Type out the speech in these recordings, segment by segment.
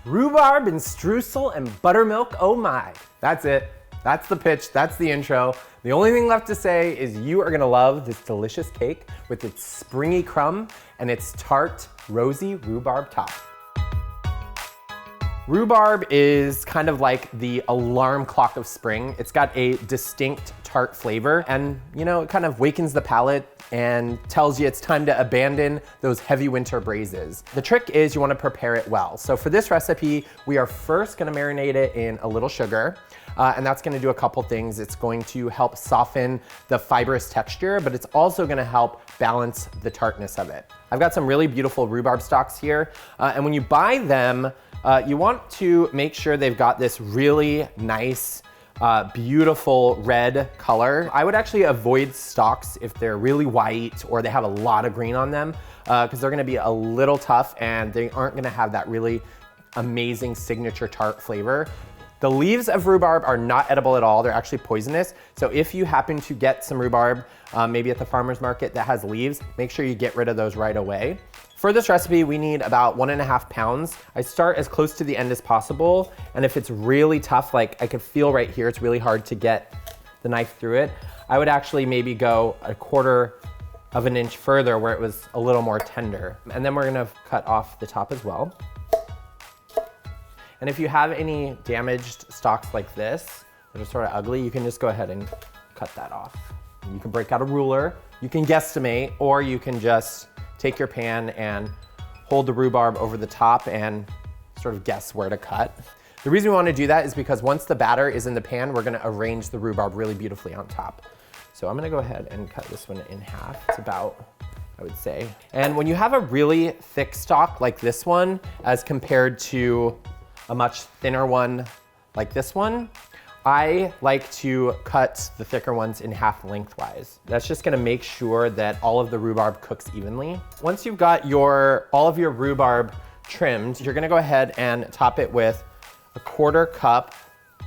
Rhubarb and streusel and buttermilk, oh my. That's it. That's the pitch, that's the intro. The only thing left to say is you are gonna love this delicious cake with its springy crumb and its tart, rosy rhubarb top. Rhubarb is kind of like the alarm clock of spring. It's got a distinct tart flavor and, you know, it kind of wakens the palate and tells you it's time to abandon those heavy winter braises. The trick is you want to prepare it well. So for this recipe, we are first going to marinate it in a little sugar, and that's going to do a couple things. It's going to help soften the fibrous texture, but it's also going to help balance the tartness of it. I've got some really beautiful rhubarb stalks here, and when you buy them, you want to make sure they've got this really nice, beautiful red color. I would actually avoid stalks if they're really white or they have a lot of green on them, because they're gonna be a little tough and they aren't gonna have that really amazing signature tart flavor. The leaves of rhubarb are not edible at all. They're actually poisonous. So if you happen to get some rhubarb, maybe at the farmer's market that has leaves, make sure you get rid of those right away. For this recipe, we need about 1.5 pounds. I start as close to the end as possible. And if it's really tough, like I could feel right here, it's really hard to get the knife through it, I would actually maybe go 1/4 of an inch further where it was a little more tender. And then we're gonna cut off the top as well. And if you have any damaged stalks like this, that are sort of ugly, you can just go ahead and cut that off. You can break out a ruler, you can guesstimate, or you can just take your pan and hold the rhubarb over the top and sort of guess where to cut. The reason we want to do that is because once the batter is in the pan, we're going to arrange the rhubarb really beautifully on top. So I'm going to go ahead and cut this one in half. It's about, I would say. And when you have a really thick stalk like this one, as compared to a much thinner one like this one, I like to cut the thicker ones in half lengthwise. That's just gonna make sure that all of the rhubarb cooks evenly. Once you've got all of your rhubarb trimmed, you're gonna go ahead and top it with 1/4 cup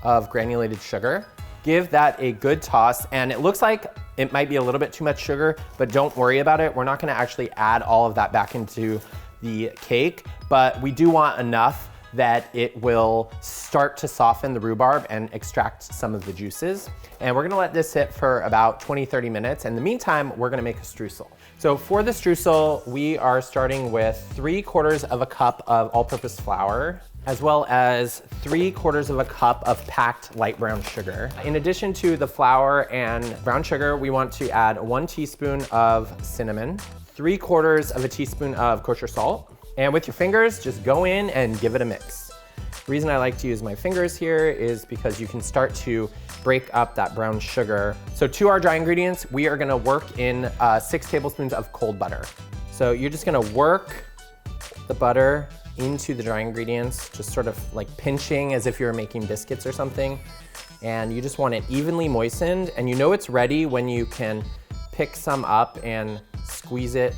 of granulated sugar. Give that a good toss, and it looks like it might be a little bit too much sugar, but don't worry about it. We're not gonna actually add all of that back into the cake, but we do want enough that it will start to soften the rhubarb and extract some of the juices. And we're gonna let this sit for about 20-30 minutes. In the meantime, we're gonna make a streusel. So for the streusel, we are starting with 3/4 of a cup of all-purpose flour, as well as 3/4 of a cup of packed light brown sugar. In addition to the flour and brown sugar, we want to add 1 teaspoon of cinnamon, 3/4 of a teaspoon of kosher salt, and with your fingers, just go in and give it a mix. The reason I like to use my fingers here is because you can start to break up that brown sugar. So to our dry ingredients, we are gonna work in 6 tablespoons of cold butter. So you're just gonna work the butter into the dry ingredients, just sort of like pinching as if you were making biscuits or something. And you just want it evenly moistened, and you know it's ready when you can pick some up and squeeze it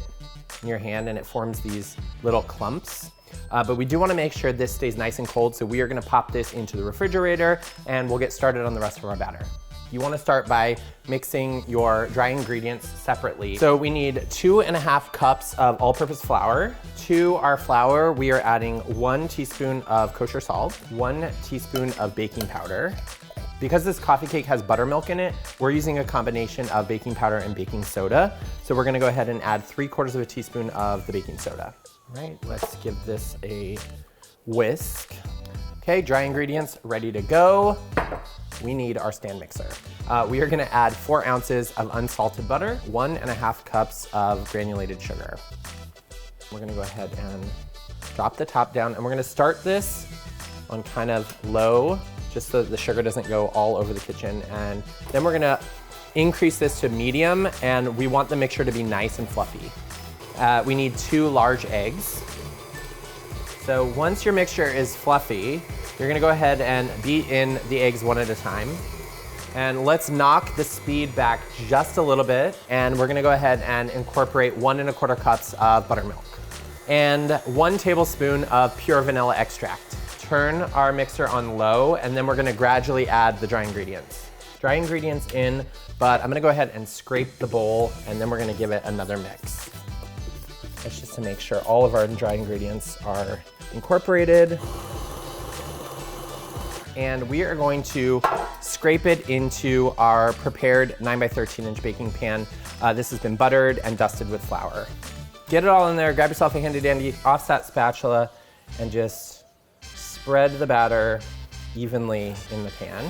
in your hand and it forms these little clumps. But we do want to make sure this stays nice and cold, so we are going to pop this into the refrigerator and we'll get started on the rest of our batter. You want to start by mixing your dry ingredients separately. So we need 2.5 cups of all-purpose flour. To our flour, we are adding 1 teaspoon of kosher salt, 1 teaspoon of baking powder. Because this coffee cake has buttermilk in it, we're using a combination of baking powder and baking soda. So we're gonna go ahead and add 3/4 of a teaspoon of the baking soda. All right, let's give this a whisk. Okay, dry ingredients ready to go. We need our stand mixer. We are gonna add 4 ounces of unsalted butter, 1.5 cups of granulated sugar. We're gonna go ahead and drop the top down, and we're gonna start this on kind of low, just so the sugar doesn't go all over the kitchen. And then we're gonna increase this to medium, and we want the mixture to be nice and fluffy. We need 2 large eggs. So once your mixture is fluffy, you're gonna go ahead and beat in the eggs one at a time. And let's knock the speed back just a little bit, and we're gonna go ahead and incorporate 1.25 cups of buttermilk and 1 tablespoon of pure vanilla extract. Turn our mixer on low, and then we're gonna gradually add the dry ingredients. Dry ingredients in, but I'm gonna go ahead and scrape the bowl, and then we're gonna give it another mix. That's just to make sure all of our dry ingredients are incorporated. and we are going to scrape it into our prepared 9x13-inch baking pan. This has been buttered and dusted with flour. Get it all in there, grab yourself a handy dandy offset spatula, and just spread the batter evenly in the pan.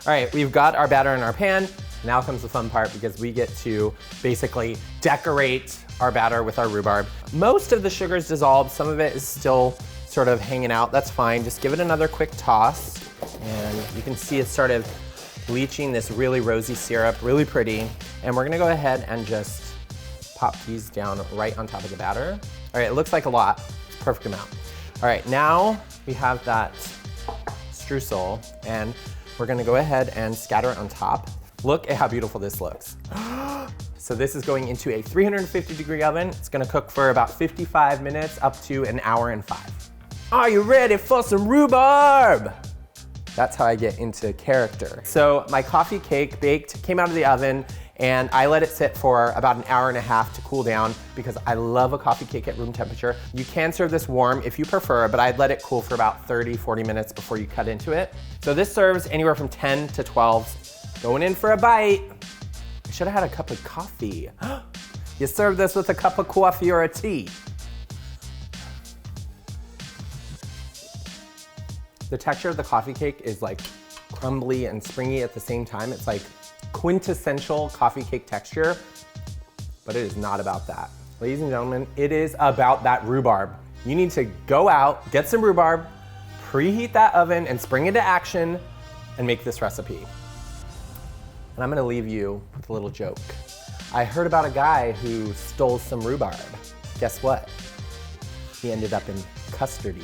All right, we've got our batter in our pan. Now comes the fun part because we get to basically decorate our batter with our rhubarb. Most of the sugar is dissolved, some of it is still sort of hanging out. That's fine, just give it another quick toss. And you can see it's sort of bleaching this really rosy syrup, really pretty. And we're gonna go ahead and just pop these down right on top of the batter. All right, it looks like a lot, it's a perfect amount. All right, now we have that streusel, and we're gonna go ahead and scatter it on top. Look at how beautiful this looks. So this is going into a 350-degree oven. It's gonna cook for about 55 minutes, up to an hour and 5. Are you ready for some rhubarb? That's how I get into character. So my coffee cake baked, came out of the oven, and I let it sit for about an hour and a half to cool down because I love a coffee cake at room temperature. You can serve this warm if you prefer, but I'd let it cool for about 30, 40 minutes before you cut into it. So this serves anywhere from 10 to 12. Going in for a bite. I should have had a cup of coffee. You serve this with a cup of coffee or a tea. The texture of the coffee cake is like crumbly and springy at the same time. It's like quintessential coffee cake texture, but it is not about that. Ladies and gentlemen, it is about that rhubarb. You need to go out, get some rhubarb, preheat that oven and spring into action and make this recipe. And I'm gonna leave you with a little joke. I heard about a guy who stole some rhubarb. Guess what? He ended up in custardy.